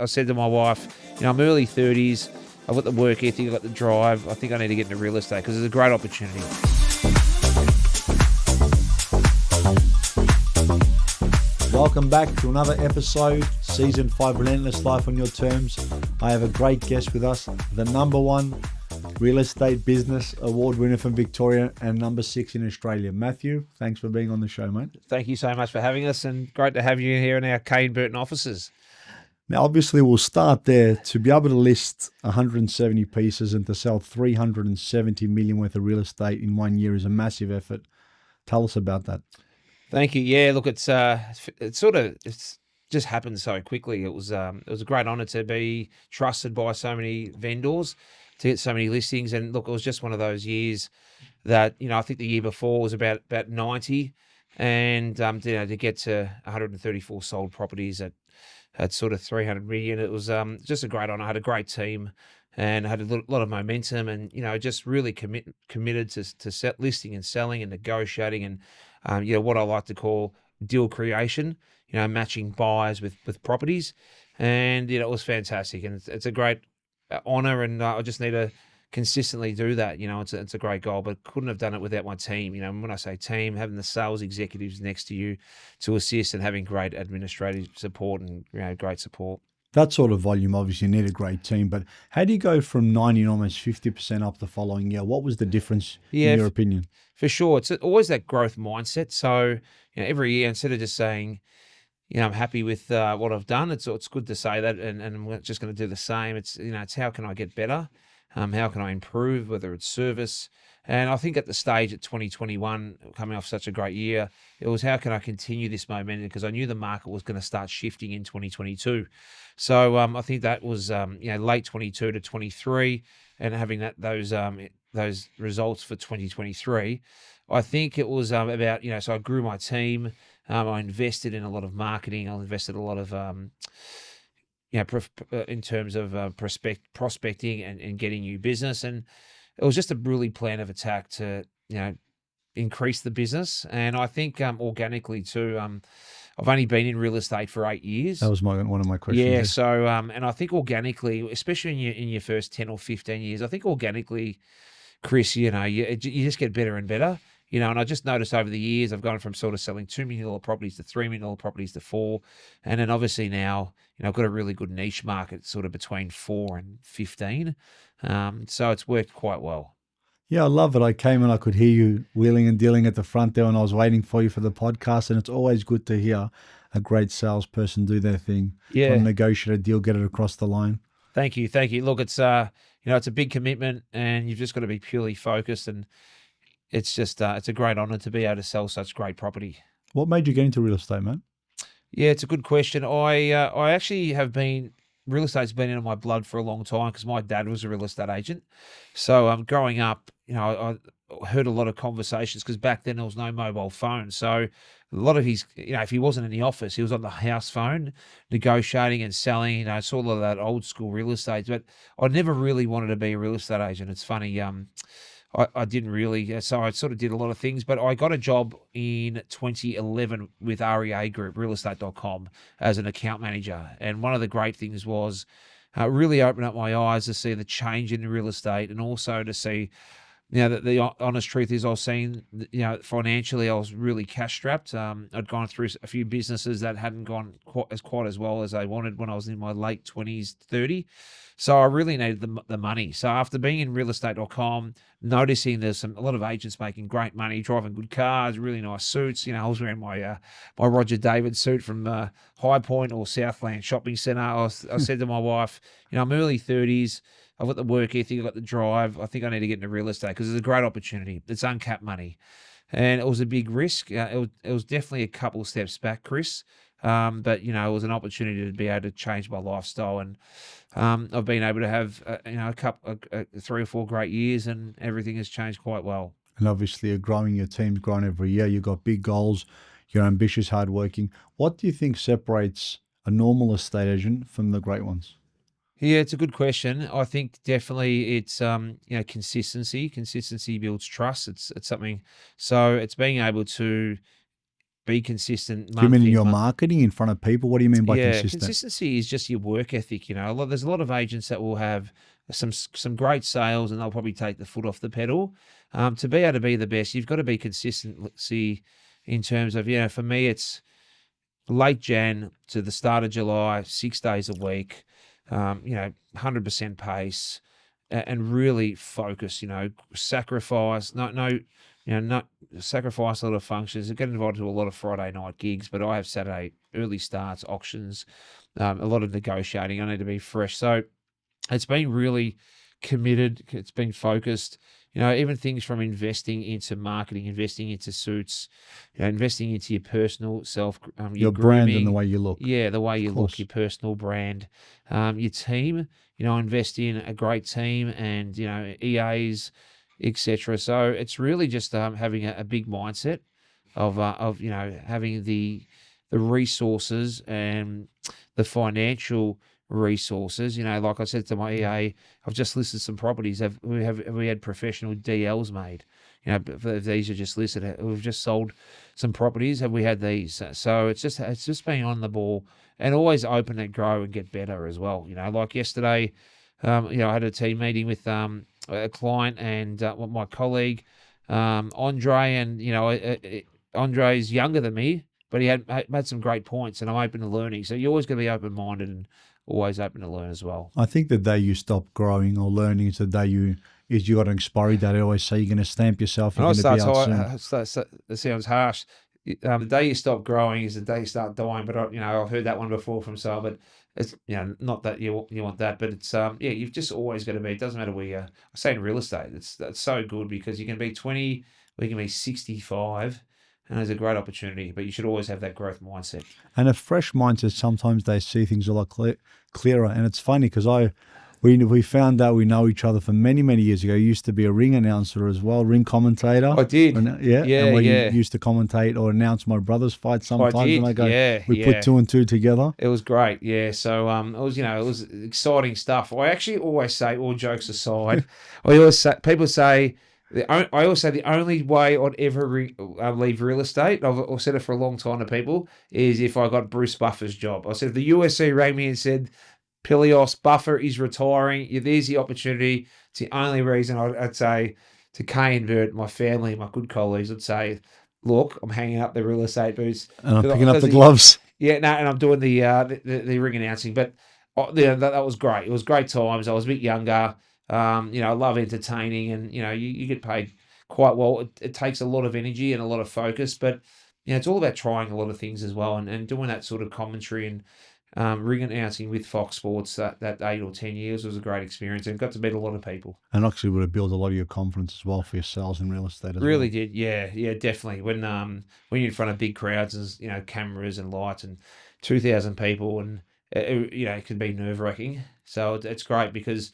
I said to my wife, I'm early 30s. I've got the work ethic, I've got the drive. I think I need to get into real estate because it's a great opportunity. Welcome back to another episode, Season 5 Relentless, Life on Your Terms. I have a great guest with us, the #1 real estate business award winner from Victoria and #6 in Australia. Matthew, thanks for being on the show, mate. Thank you so much for having us, and great to have you here in our Kaye Burton offices. Now, obviously, we'll start there. To be able to list 170 pieces and to sell 370 million worth of real estate in 1 year is a massive effort. Tell us about that. Thank you. Yeah, look, it's just happened so quickly. It was a great honour to be trusted by so many vendors, to get so many listings. And look, it was just one of those years that, I think the year before was about 90, and to get to 134 sold properties at sort of 300 million, it was just a great honour. I had a great team and had a lot of momentum, and just really committed to set listing and selling and negotiating, and what I like to call deal creation. Matching buyers with properties, and it was fantastic, and it's a great honour, and I just need to consistently do that. It's a great goal, but couldn't have done it without my team. When I say team, having the sales executives next to you to assist, and having great administrative support and great support. That sort of volume, obviously, you need a great team. But how do you go from 90 and almost 50% up the following year? What was the difference in your opinion? For sure. It's always that growth mindset. So, every year, instead of just saying, I'm happy with what I've done, it's good to say that, and I'm just going to do the same. It's how can I get better? How can I improve, whether it's service? And I think at the stage at 2021, coming off such a great year, it was how can I continue this momentum? Because I knew the market was going to start shifting in 2022. So I think that was late 22 to 23, and having those results for 2023. I think it was about so I grew my team. I invested in a lot of marketing. I invested a lot of in terms of prospecting and getting new business, and it was just a really plan of attack to increase the business. And I think organically too. I've only been in real estate for 8 years. That was one of my questions. Yeah, so and I think organically, especially in your first 10 or 15 years, I think organically, Chris, you just get better and better. And I just noticed over the years, I've gone from sort of selling $2 million properties to $3 million properties to 4. And then obviously now, I've got a really good niche market sort of between 4 and 15. So it's worked quite well. Yeah, I love it. I came and I could hear you wheeling and dealing at the front there, and I was waiting for you for the podcast. And it's always good to hear a great salesperson do their thing. Yeah. Try to negotiate a deal, get it across the line. Thank you. Look, it's it's a big commitment, and you've just got to be purely focused, and it's just it's a great honor to be able to sell such great property. What made you get into real estate, man? Yeah, it's a good question. I actually have been, real estate's been in my blood for a long time because my dad was a real estate agent. So growing up, I heard a lot of conversations because back then there was no mobile phone. So a lot of his, if he wasn't in the office, he was on the house phone negotiating and selling. It's all of that old school real estate. But I never really wanted to be a real estate agent. It's funny. I didn't really, so I sort of did a lot of things, but I got a job in 2011 with REA Group, realestate.com, as an account manager. And one of the great things was really opened up my eyes to see the change in real estate, and also to see, that the honest truth is I was seeing, financially I was really cash strapped. I'd gone through a few businesses that hadn't gone quite as well as I wanted when I was in my late 20s, 30. So I really needed the money. So after being in realestate.com, noticing there's a lot of agents making great money, driving good cars, really nice suits. I was wearing my Roger David suit from High Point or Southland Shopping Centre. I said to my wife, I'm early 30s. I've got the work ethic, I've got the drive. I think I need to get into real estate because it's a great opportunity. It's uncapped money. And it was a big risk. It was definitely a couple of steps back, Chris. But it was an opportunity to be able to change my lifestyle, and I've been able to have a couple, 3 or 4 great years, and everything has changed quite well. And obviously, you're growing. Your team's growing every year. You've got big goals. You're ambitious, hardworking. What do you think separates a normal estate agent from the great ones? Yeah, it's a good question. I think definitely it's consistency. Consistency builds trust. It's something. So it's being able to be consistent. Do you mean in your month. marketing in front of people? What do you mean by consistent? Consistency is just your work ethic. There's a lot of agents that will have some great sales, and they'll probably take the foot off the pedal. To be able to be the best, you've got to be consistency in terms of, for me, it's late Jan to the start of July, 6 days a week, 100% pace, and really focus, sacrifice, not sacrifice a lot of functions. I get invited to a lot of Friday night gigs, but I have Saturday early starts, auctions, a lot of negotiating. I need to be fresh. So it's been really committed. It's been focused. Even things from investing into marketing, investing into suits, investing into your personal self, your grooming, brand and the way you look. Yeah, the way you look, your personal brand, your team. Invest in a great team and EAs, etc. So it's really just having a big mindset of having the resources and the financial resources. Like I said to my EA, I've just listed some properties. Have we had professional DLs made? If these are just listed, we've just sold some properties. Have we had these? So it's just being on the ball and always open and grow and get better as well. Like yesterday, I had a team meeting with a client and my colleague, Andre, and Andre's younger than me, but he had some great points, and I'm open to learning. So you're always going to be open-minded and always open to learn as well. I think the day you stop growing or learning is the day you got an expiry date. I always say you're going to stamp yourself. You're going to be out soon. That sounds harsh. The day you stop growing is the day you start dying. But I've heard that one before from someone. But it's not that you want that, but it's you've just always got to be. It doesn't matter where you are. I say in real estate, that's so good because you can be 20, or you can be 65. And there's a great opportunity, but you should always have that growth mindset. And a fresh mindset, sometimes they see things a lot clearer. And it's funny because we found out we know each other for many, many years ago. You used to be a ring announcer as well, ring commentator. I did. Yeah. And we used to commentate or announce my brother's fight sometimes. I did. And I go, we put two and two together. It was great. Yeah. So it was exciting stuff. I actually always say, all jokes aside, people say, I always say the only way I'd ever leave real estate, I've said it for a long time to people, is if I got Bruce Buffer's job. I said if the USC rang me and said, Pillios, Buffer is retiring, there's the opportunity. It's the only reason I'd say to Kaye Burton, my family, my good colleagues, I'd say, look, I'm hanging up the real estate boots. And I'm picking up the gloves. And I'm doing the ring announcing. But that was great. It was great times. I was a bit younger. I love entertaining, and you get paid quite well. It takes a lot of energy and a lot of focus, but it's all about trying a lot of things as well, and doing that sort of commentary and ring announcing with Fox Sports that 8 or 10 years was a great experience, and got to meet a lot of people. And actually would have built a lot of your confidence as well for your sales in real estate as really did, yeah, definitely. When you're in front of big crowds and cameras and lights and 2,000 people, and it can be nerve wracking. So it's great because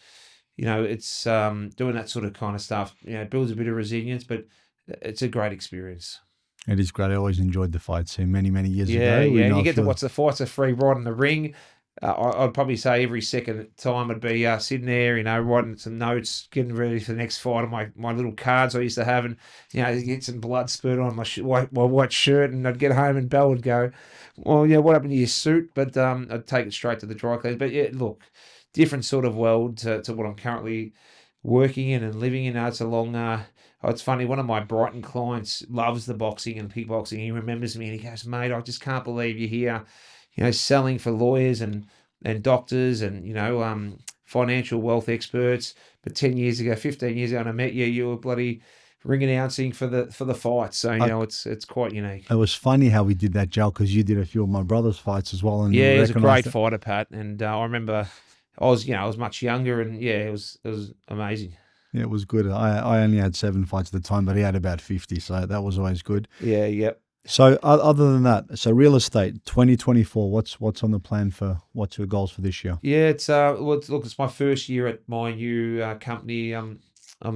it's doing that sort of kind of stuff. It builds a bit of resilience, but it's a great experience. It is great. I always enjoyed the fights many, many years ago. Yeah, and you get to watch the fights are free right in the ring. I'd probably say every second time I'd be sitting there, writing some notes, getting ready for the next fight on my little cards I used to have, and get some blood spurt on my white shirt, and I'd get home and Belle would go, well, what happened to your suit? But I'd take it straight to the dry cleaners. But look, different sort of world to what I'm currently working in and living in. It's a long. It's funny. One of my Brighton clients loves the boxing and kickboxing. He remembers me and he goes, "Mate, I just can't believe you're here, selling for lawyers and doctors and financial wealth experts. But 10 years ago, 15 years ago, when I met you, you were bloody ring announcing for the fights. So it's quite unique." It was funny how we did that, Joe, because you did a few of my brother's fights as well. And he was a great fighter, Pat. And I remember I was much younger, and it was amazing. Yeah, it was good. I only had 7 fights at the time, but he had about 50, so that was always good. Yeah, yep. So other than that, so real estate 2024, what's on the plan for what's your goals for this year? Yeah, it's my first year at my new company. I'm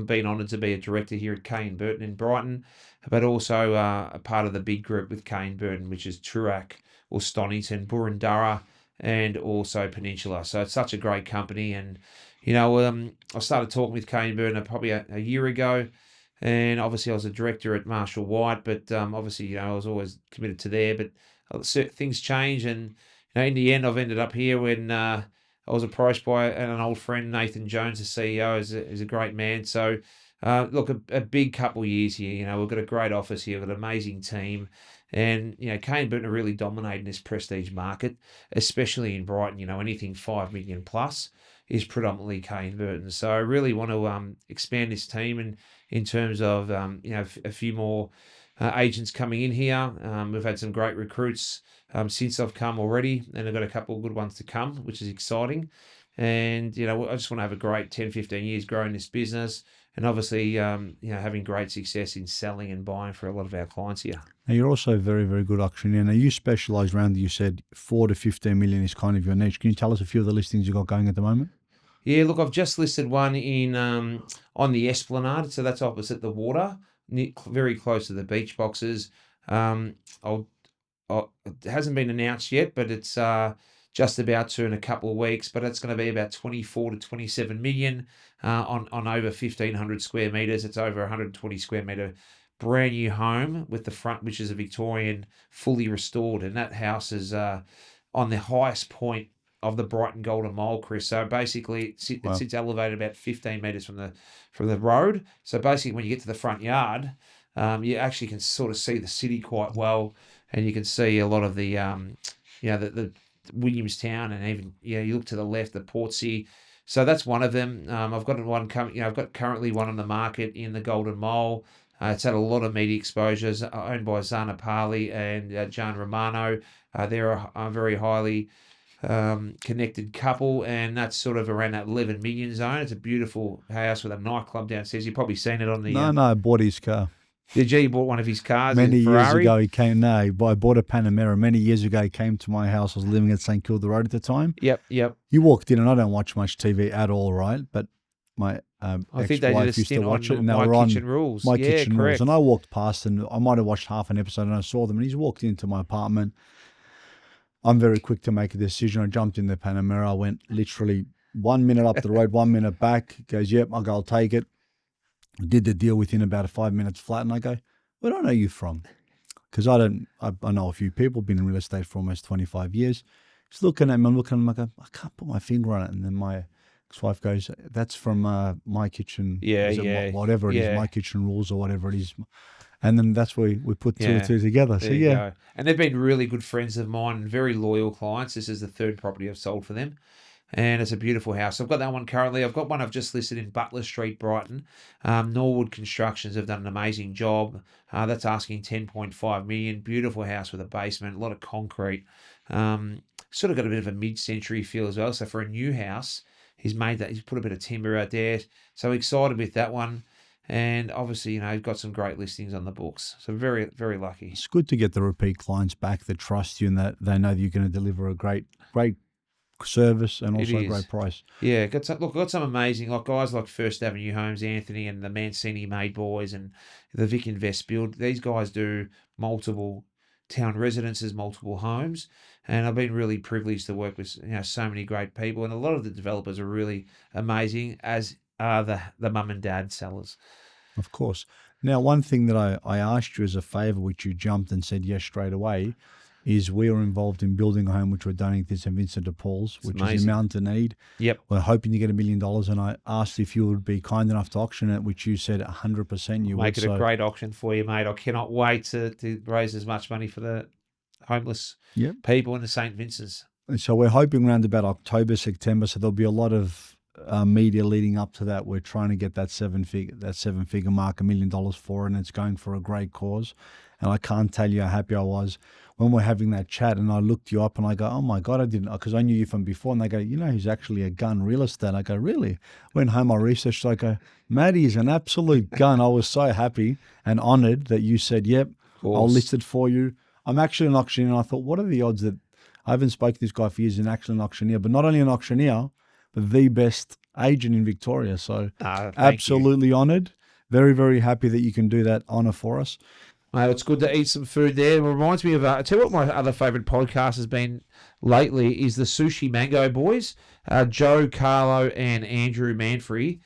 being honoured to be a director here at Kaye Burton in Brighton, but also a part of the big group with Kaye Burton, which is Toorak or Stonington, Burundara, and also Peninsula. So it's such a great company, and I started talking with Kaye Burton probably a year ago. And obviously I was a director at Marshall White, but obviously, I was always committed to there. But certain things change, and in the end, I've ended up here when I was approached by an old friend, Nathan Jones, the CEO, is a great man. So, look, a big couple of years here. We've got a great office here, we've got an amazing team. And, Kaye Burton are really dominating this prestige market, especially in Brighton. Anything 5 million plus is predominantly Kaye Burton. So I really want to expand this team, and in terms of, a few more agents coming in here. We've had some great recruits since I've come already, and I've got a couple of good ones to come, which is exciting. And, I just want to have a great 10, 15 years growing this business, and obviously, having great success in selling and buying for a lot of our clients here. Now, you're also a very, very good auctioneer. Now, you specialise around, you said 4 to 15 million is kind of your niche. Can you tell us a few of the listings you've got going at the moment? Yeah, look, I've just listed one in on the Esplanade, so that's opposite the water, very close to the beach boxes. It hasn't been announced yet, but it's just about to in a couple of weeks. But it's going to be about 24 to 27 million on over 1,500 square meters. It's over 120 square meter brand new home with the front, which is a Victorian, fully restored, and that house is on the highest point of the Brighton Golden Mile, Chris. So basically, it sits elevated about 15 metres from the road. So basically, when you get to the front yard, you actually can sort of see the city quite well, and you can see a lot of the the Williamstown, and even you look to the left, the Portsea. So that's one of them. I've got one coming. I've got currently one on the market in the Golden Mile. It's had a lot of media exposures, owned by Zana Parley and John Romano. They're a very highly connected couple, and that's sort of around that 11 million zone. It's a beautiful house with a nightclub downstairs. You've probably seen it on the... No, I bought his car. Did you? You bought one of his cars? Many years ago, he came. No, I bought a Panamera. Many years ago, he came to my house. I was living at St Kilda Road at the time. Yep. You walked in, and I don't watch much TV at all, right? But my I think they did a ex-wife used to stint watch on it, and they My were on Kitchen Rules. My Yeah, Kitchen Rules. correct. And I walked past, and I might have watched half an episode, and I saw them, and he's walked into my apartment. I'm very quick to make a decision. I jumped in the Panamera. I went literally 1 minute up the road, 1 minute back. He goes, yep, I'll take it. Did the deal within about 5 minutes flat, and I go, where do I know you from? Because I know a few people, been in real estate for almost 25 years. He's looking at me, I'm looking at him, I go, I can't put my finger on it. And then my ex-wife goes, that's from My Kitchen, whatever it is, My Kitchen Rules or whatever it is. And then that's where we put two and two together. There you go. And they've been really good friends of mine and very loyal clients. This is the third property I've sold for them. And it's a beautiful house. I've got that one currently. I've got one I've just listed in Butler Street, Brighton. Norwood Constructions have done an amazing job. That's asking 10.5 million. Beautiful house with a basement, a lot of concrete. Sort of got a bit of a mid-century feel as well. So for a new house, he's put a bit of timber out there. So excited with that one. And obviously, he's got some great listings on the books. So very, very lucky. It's good to get the repeat clients back that trust you and that they know that you're going to deliver a great service and also a great price. Yeah, got some amazing guys like First Avenue Homes, Anthony, and the Mancini Made Boys, and the Vic Invest Build. These guys do multiple town residences, multiple homes, and I've been really privileged to work with so many great people, and a lot of the developers are really amazing, as are the mum and dad sellers. Of course. Now, one thing that I asked you as a favour, which you jumped and said yes straight away, is we were involved in building a home which we're donating to St Vincent de Paul's, which is in Mountain Need. Yep. We're hoping to get $1 million, and I asked if you would be kind enough to auction it, which you said 100% you would. Make it a great auction for you, mate. I cannot wait to raise as much money for the homeless people in the St Vincent's. And so we're hoping around about October, September, so there'll be a lot of media leading up to that. We're trying to get that seven figure mark, $1 million for it, and it's going for a great cause. And I can't tell you how happy I was when we're having that chat, and I looked you up and I go, oh my God, I didn't, because I knew you from before. And they go, he's actually a gun real estate. I go, really? Went home, I researched. I go, Matty is an absolute gun. I was so happy and honored that you said, yep, I'll list it for you. I'm actually an auctioneer. And I thought, what are the odds that I haven't spoken to this guy for years, and actually an auctioneer, but not only an auctioneer, but the best agent in Victoria. So absolutely honored. Very, very happy that you can do that honor for us. Mate, it's good to eat some food there. It reminds me of, I tell you what my other favourite podcast has been lately is the Sushi Mango Boys. Joe, Carlo and Andrew Manfrey.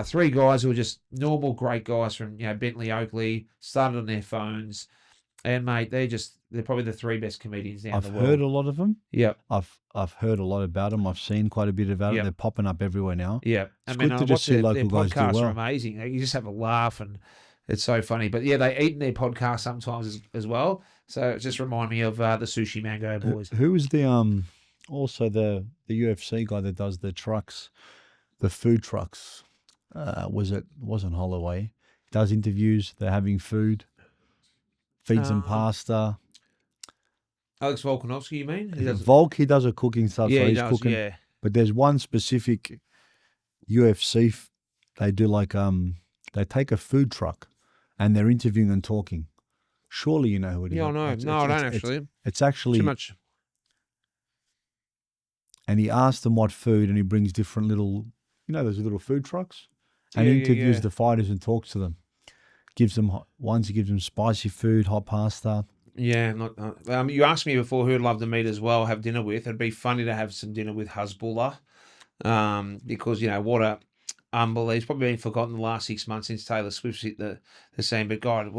Three guys who were just normal, great guys from Bentley, Oakley, started on their phones, and mate, they're probably the three best comedians now in the I've world. heard a lot of them. Yep. I've heard a lot about them. I've seen quite a bit about it. Yep. They're popping up everywhere now. Yeah, It's good to just see their local guys do podcasts well. are amazing. You just have a laugh, and it's so funny. But yeah, they eat in their podcast sometimes as well. So it just remind me of the Sushi Mango boys. Who is the also the UFC guy that does the trucks, the food trucks? Wasn't Holloway? He does interviews. They're having feeds them pasta. Alex Volkanovski, you mean? He does a cooking stuff. Yeah, so he he's does. cooking. Yeah. But there's one specific UFC. They do like they take a food truck, and they're interviewing and talking. Surely you know who it is. Yeah, I know. I don't actually. It's actually Too much. And he asks them what food, and he brings different little, those little food trucks, and interviews the fighters and talks to them. He gives them spicy food, hot pasta. Yeah, you asked me before who I'd love to meet as well, have dinner with. It'd be funny to have some dinner with Hezbollah, because what a unbelievable. He's probably been forgotten the last 6 months since Taylor Swift's hit the scene. But God,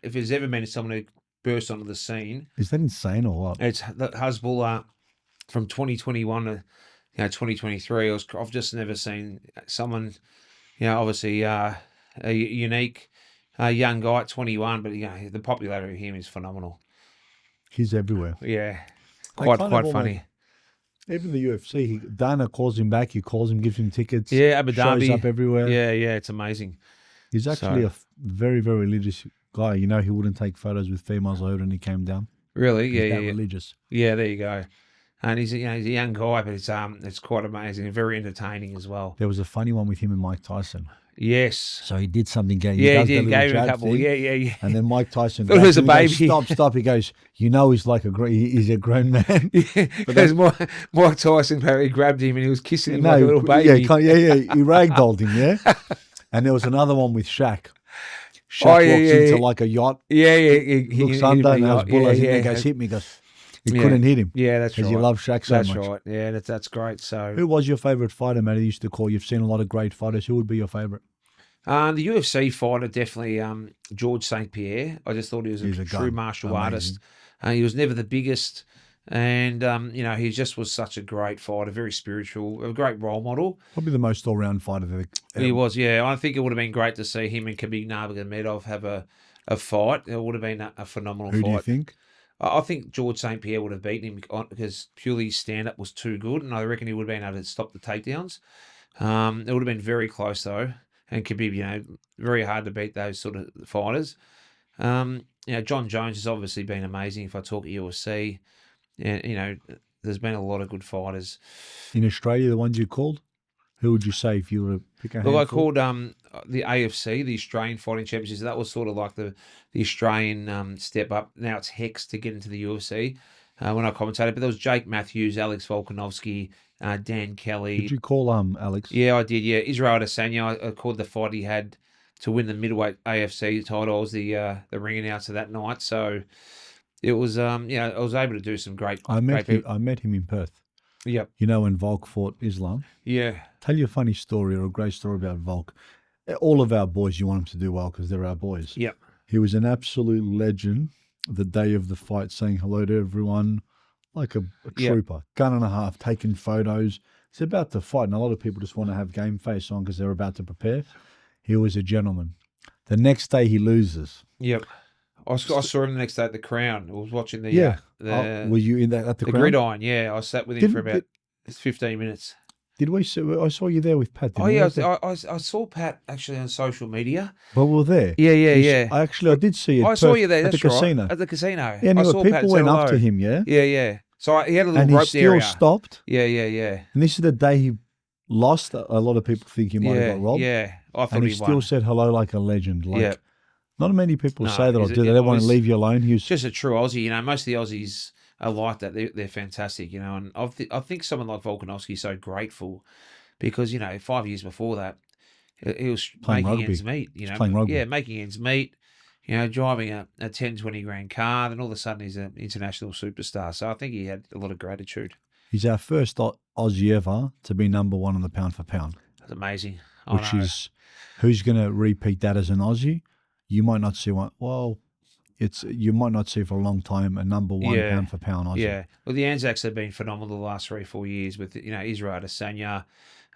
if there's ever been someone who burst onto the scene, is that insane or what? It's that Hezbollah from 2021 to 2023. I've just never seen someone, obviously a unique. Young guy at 21, but the popularity of him is phenomenal. He's everywhere. Yeah, quite funny. Even the UFC, Dana calls him back. He calls him, gives him tickets. Yeah, Abu Dhabi. Shows up everywhere. Yeah, it's amazing. He's actually a very, very religious guy. He wouldn't take photos with females. I heard when he came down. Really? He's Yeah. religious. Yeah, there you go. And he's a young guy, but it's quite amazing and very entertaining as well. There was a funny one with him and Mike Tyson. Yes. So he did something. He gave him a couple. Thing, Yeah. And then Mike Tyson thought it was a baby. Goes, stop. He goes, he's like he's a grown man. Yeah, because Mike Tyson apparently grabbed him and he was kissing him like a little baby. Yeah. He ragdolled him, yeah. And there was another one with Shaq. Shaq walks into like a yacht. Yeah. He looks under and has bullets in there. Goes, hit me. He goes, he couldn't hit him. Yeah, that's right. Because you love Shaq so much. That's right. Yeah, that's great. So, who was your favourite fighter, Matty? You used to call. You've seen a lot of great fighters. Who would be your favourite? The UFC fighter, definitely George St. Pierre. I just thought he was a true martial artist. He was never the biggest. And, he just was such a great fighter, very spiritual, a great role model. Probably the most all-round fighter. He was, yeah. I think it would have been great to see him and Khabib Nurmagomedov have a fight. It would have been a phenomenal fight. Who do you think? I think George St. Pierre would have beaten him because purely his stand-up was too good, and I reckon he would have been able to stop the takedowns. It would have been very close, though. And Khabib, very hard to beat those sort of fighters. John Jones has obviously been amazing. If I talk at UFC, and there's been a lot of good fighters in Australia. The ones you called, who would you say if you were to pick a handful? Well, I called the AFC, the Australian Fighting Championships. That was sort of like the Australian step up. Now it's Hex to get into the UFC when I commentated. But there was Jake Matthews, Alex Volkanovski, Dan Kelly. Did you call Alex? Yeah, I did. Yeah, Israel Adesanya. I called the fight he had to win the middleweight AFC title. I was the ring announcer that night, so it was I was able to do some great. I met him in Perth. Yep. When Volk fought Islam. Yeah. Tell you a funny story or a great story about Volk. All of our boys, you want them to do well because they're our boys. Yep. He was an absolute legend the day of the fight, saying hello to everyone, like a trooper, gun and a half, taking photos. He's about to fight, and a lot of people just want to have game face on because they're about to prepare. He was a gentleman. The next day he loses. Yep. I saw him the next day at the Crown. I was watching the were you in that at the Crown? Gridiron? Yeah, I sat with him for about 15 minutes. Did we? I saw you there with Pat. I saw Pat actually on social media. Well, we were there. Yeah. I did see you. I saw you there. At the casino. At the casino. Yeah, people went up to him. Yeah. Yeah. So he had a little and roped area. And he still stopped. Yeah. And this is the day he lost. A lot of people think he might have got robbed. Yeah, I thought and he still won. Said hello like a legend. Not many people say that. They don't want to leave you alone. He was just a true Aussie. Most of the Aussies are like that. They're fantastic. And I think someone like Volkanovski is so grateful because 5 years before that he was playing making rugby. ends meet. Playing rugby. Yeah, making ends meet. Driving a 10, 20 grand car, then all of a sudden he's an international superstar. So I think he had a lot of gratitude. He's our first Aussie ever to be number one on the pound for pound. That's amazing. I which know. is who's going to repeat that as an Aussie? You might not see one. Well, you might not see for a long time a number one Yeah. pound for pound Aussie. Yeah. Well, the Anzacs have been phenomenal the last 3-4 years with, Israel Adesanya,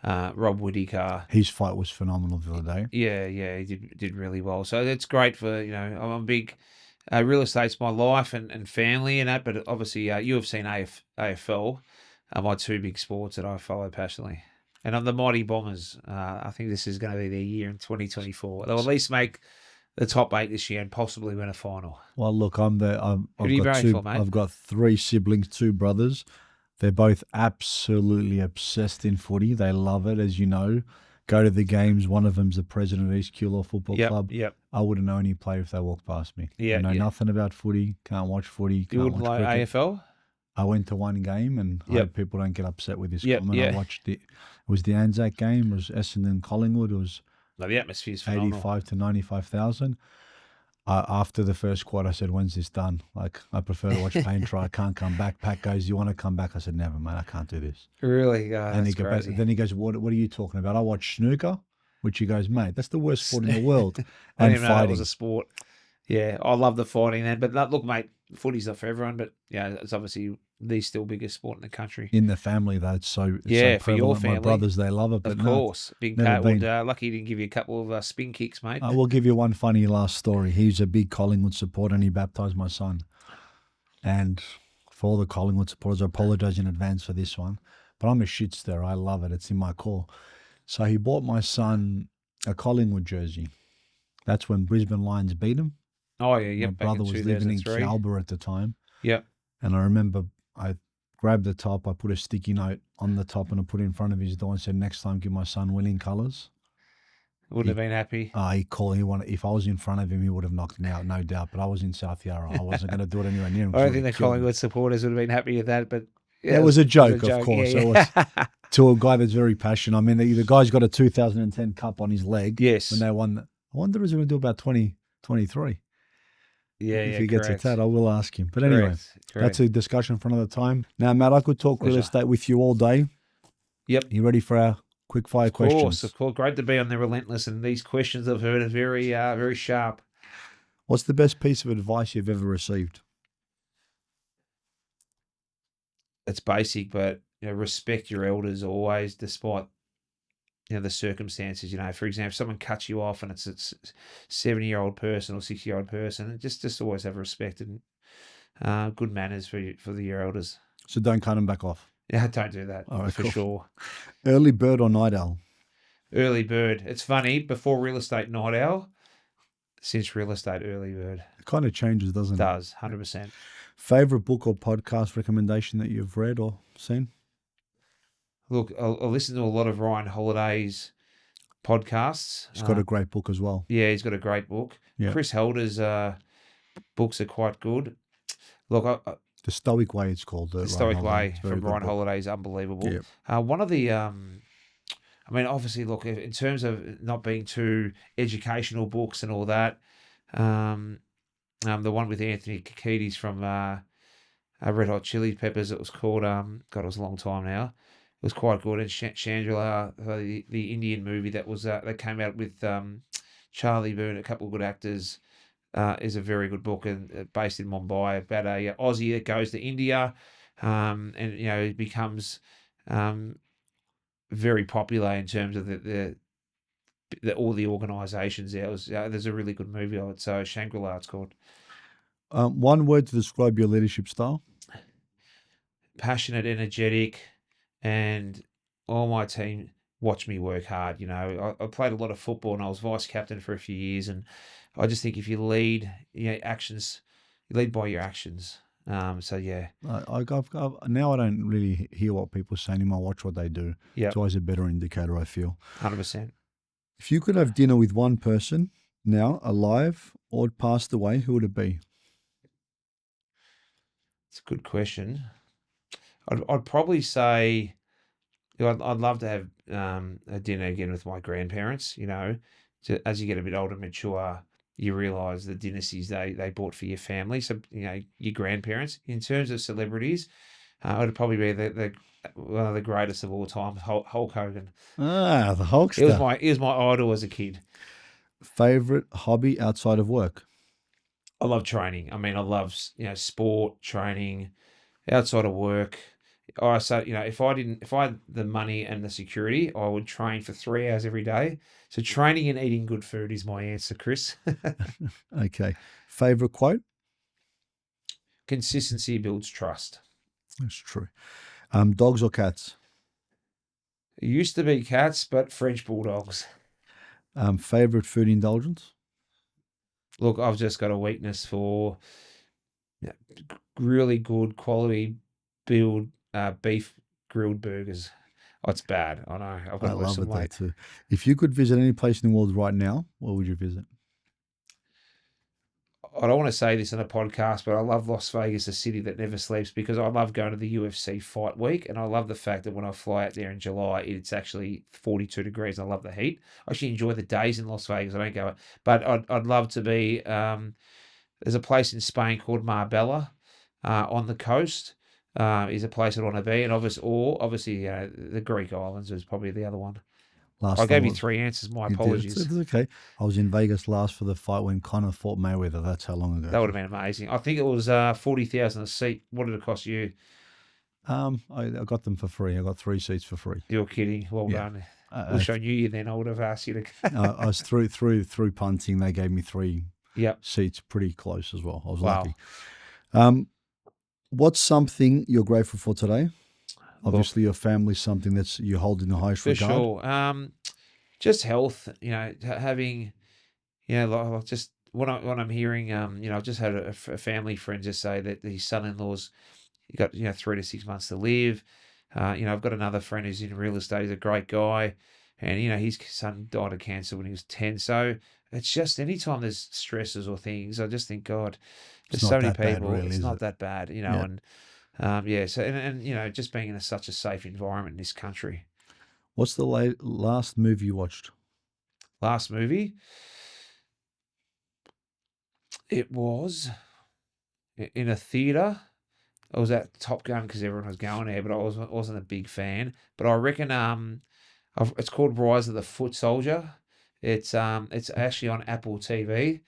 Rob Whittaker. His fight was phenomenal the other day. Yeah, he did really well. So it's great for, I'm a big, real estate's my life and family and that, but obviously UFC and AFL are my two big sports that I follow passionately. And I'm the Mighty Bombers. I think this is going to be their year in 2024. They'll at least make the top 8 this year and possibly win a final. Well, look, Who do you vote for, mate? I've got 3 siblings, 2 brothers. They're both absolutely obsessed in footy. They love it, as you know. Go to the games. One of them's the president of East Keilor Football Club. Yep. I wouldn't know any player if they walked past me. Yeah, I know nothing about footy. Can't watch footy. You Can't wouldn't watch like cricket. AFL? I went to one game, and I hope people don't get upset with this comment. I watched it. It was the Anzac game. It was Essendon Collingwood. It was No, the atmosphere's phenomenal. 85 to 95,000. After the first quarter, I said, "When's this done? Like, I prefer to watch paint dry. I can't come back." Pat goes, "You want to come back?" I said, "Never, man. I can't do this." Really? And then he goes, "What are you talking about?" I watch snooker, which he goes, "Mate, that's the worst sport in the world." I And didn't even know that fighting. was a sport. Yeah, I love the fighting then. But look, mate, footy's not for everyone. But it's obviously the still biggest sport in the country. In the family, though, it's so For your prevalent. family. My brothers, they love it. But Of no, course. Big never Pat would, been. lucky he didn't give you a couple of spin kicks, mate. I will give you one funny last story. He's a big Collingwood supporter, and he baptised my son. And for all the Collingwood supporters, I apologise in advance for this one. But I'm a shit stirrer. I love it. It's in my core. So he bought my son a Collingwood jersey. That's when Brisbane Lions beat him. Oh, yeah, My back in brother was living in 2003. Calba at the time. Yep. And I remember I grabbed the top, I put a sticky note on the top and I put it in front of his door and said, "Next time, give my son winning colours." Wouldn't have been happy. If I was in front of him, he would have knocked me out, no doubt. But I was in South Yarra. I wasn't going to do it anywhere near him. I don't think the Collingwood supporters would have been happy with that, but It was a joke, of course. Yeah. It was to a guy that's very passionate. I mean, the guy's got a 2010 cup on his leg. Yes. When they won. I wonder if he's going to do about 2023. Yeah, If he gets correct. a tat, I will ask him. But anyway, Correct. that's a discussion for another time. Now, Matt, I could talk real Pleasure. estate with you all day. Yep. You ready for our quick fire questions? Of course. Great to be on the Relentless, and these questions I've heard are very, very sharp. What's the best piece of advice you've ever received? It's basic, but respect your elders always, despite the circumstances. For example, if someone cuts you off and it's a 70-year-old person or 60-year-old person, just always have respect and good manners for your elders. So don't cut them back off. Yeah, don't do that. All right, for cool. sure. Early bird or night owl? Early bird. It's funny. Before real estate, night owl. Since real estate, early bird. It kind of changes, doesn't it? Does 100%. Favorite book or podcast recommendation that you've read or seen? Look, I listen to a lot of Ryan Holiday's podcasts. He's got a great book as well. Yeah, he's got a great book. Yeah. Chris Helder's books are quite good. Look, The Stoic Way, it's called. The Stoic Way from Ryan Holiday. Holiday is unbelievable. Yeah. One of the, obviously, look, in terms of not being too educational books and all that, the one with Anthony Kikides from Red Hot Chili Peppers, it was called, God, it was a long time now. It was quite good. And Chandra, the Indian movie that was that came out with Charlie Boone, a couple of good actors, is a very good book and based in Mumbai about a Aussie that goes to India, and it becomes very popular in terms of the all the organisations there. There's a really good movie of it. So Shangri-La, it's called. One word to describe your leadership style? Passionate, energetic, and all my team watch me work hard. I played a lot of football and I was vice captain for a few years, and I just think if you lead, actions, you lead by your actions. So yeah. Now I don't really hear what people say anymore. I watch what they do. Yeah. It's always a better indicator, I feel. 100%. If you could have dinner with one person now, alive or passed away, who would it be? It's a good question. I'd probably say, I'd love to have a dinner again with my grandparents. As you get a bit older, mature, you realise the dynasties they bought for your family. So your grandparents. In terms of celebrities, It would probably be the one of the greatest of all time, Hulk Hogan. Ah, the He was Hulkster. my idol as a kid. Favorite hobby outside of work? I love training. I mean, I love sport training outside of work. So if I had the money and the security, I would train for 3 hours every day. So training and eating good food is my answer, Chris. Okay. Favorite quote? Consistency builds trust. That's true. Dogs or cats? It used to be cats, but French bulldogs. Favorite food indulgence? Look, I've just got a weakness for really good quality build beef grilled burgers. Oh, it's bad. I know. I've got I to lose love some it though weight. too. If you could visit any place in the world right now, where would you visit? I don't want to say this in a podcast, but I love Las Vegas, a city that never sleeps, because I love going to the UFC fight week, and I love the fact that when I fly out there in July, it's actually 42 degrees. I love the heat. I actually enjoy the days in Las Vegas. I don't go, but I'd love to be. There's a place in Spain called Marbella, on the coast. Is a place I want to be, and obviously, the Greek islands is probably the other one. Last I gave time you 3 answers. My you did. apologies. It's okay. I was in Vegas last for the fight when Conor fought Mayweather. That's how long ago. That would have been amazing. I think it was 40,000 a seat. What did it cost you? I got them for free. I got 3 seats for free. You're kidding. Well Yeah. done. Wish I knew you then. I would have asked you to. I was through punting. They gave me 3 Yep. seats, pretty close as well. I was Wow. lucky. What's something you're grateful for today? Obviously, your family's something that's you hold in the highest For regard. sure. Just health. Having, like just when I'm hearing, I've just had a family friend just say that his son-in-law's got 3 to 6 months to live. I've got another friend who's in real estate. He's a great guy, and his son died of cancer when he was 10. So it's just anytime there's stresses or things, I just think, God, there's It's so not many that bad, people. really, It's is not it? that bad, Yeah. and so and just being in such a safe environment in this country. What's the last movie you watched? Last movie, it was in a theater. I was at Top Gun because everyone was going there, but I wasn't a big fan. But I reckon it's called Rise of the Foot Soldier. It's actually on Apple TV.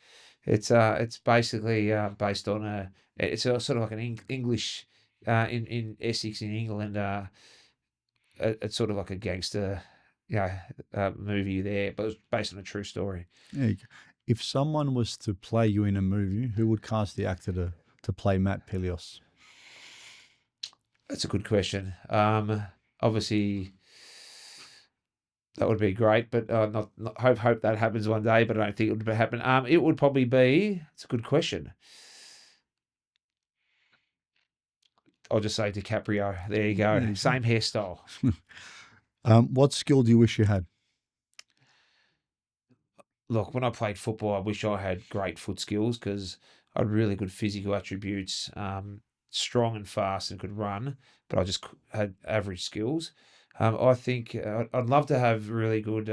It's basically based on it's a sort of like an English in Essex in England. It's sort of like a gangster movie there, but it's based on a true story. Yeah. If someone was to play you in a movie, who would cast the actor to play Matt Pillios? That's a good question. Obviously, that would be great, but not hope that happens one day. But I don't think it would happen. It would probably be. It's a good question. I'll just say DiCaprio. There you go. There you go. Same hairstyle. What skill do you wish you had? Look, when I played football, I wish I had great foot skills because I had really good physical attributes, strong and fast and could run, but I just had average skills. I think I'd love to have really good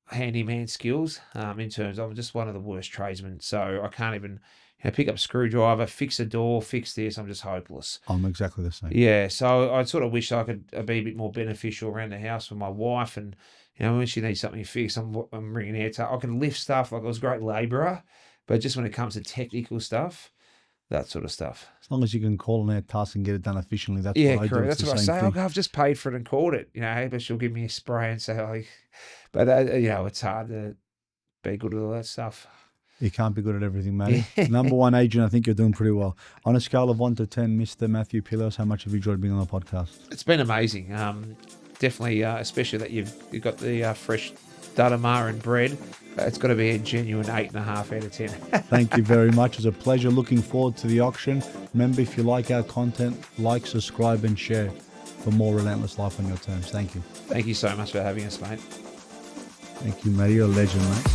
handyman skills in terms I'm just one of the worst tradesmen, so I can't even pick up a screwdriver, fix a door, fix this. I'm just hopeless. I'm exactly the same. Yeah, so I sort of wish I could be a bit more beneficial around the house for my wife, and when she needs something fixed, I'm bringing air. I can lift stuff. Like I was a great labourer, but just when it comes to technical stuff, that sort of stuff. As long as you can call an air task and get it done efficiently, that's Yeah, what I do. correct. It's That's the what I same say. thing. Oh, I've just paid for it and called it, but she'll give me a spray and say, like, but it's hard to be good at all that stuff. You can't be good at everything, mate. Number one agent, I think you're doing pretty well. On a scale of 1 to 10, Mr. Matthew Pillios, how much have you enjoyed being on the podcast? It's been amazing. Definitely, especially that you've got the fresh Dudamar and bread. It's got to be a genuine 8.5 out of 10. Thank you very much. It's a pleasure. Looking forward to the auction. Remember, if you like our content, like, subscribe, and share for more Relentless Life on Your Terms. Thank you. Thank you so much for having us, mate. Thank you, mate. You're a legend, mate.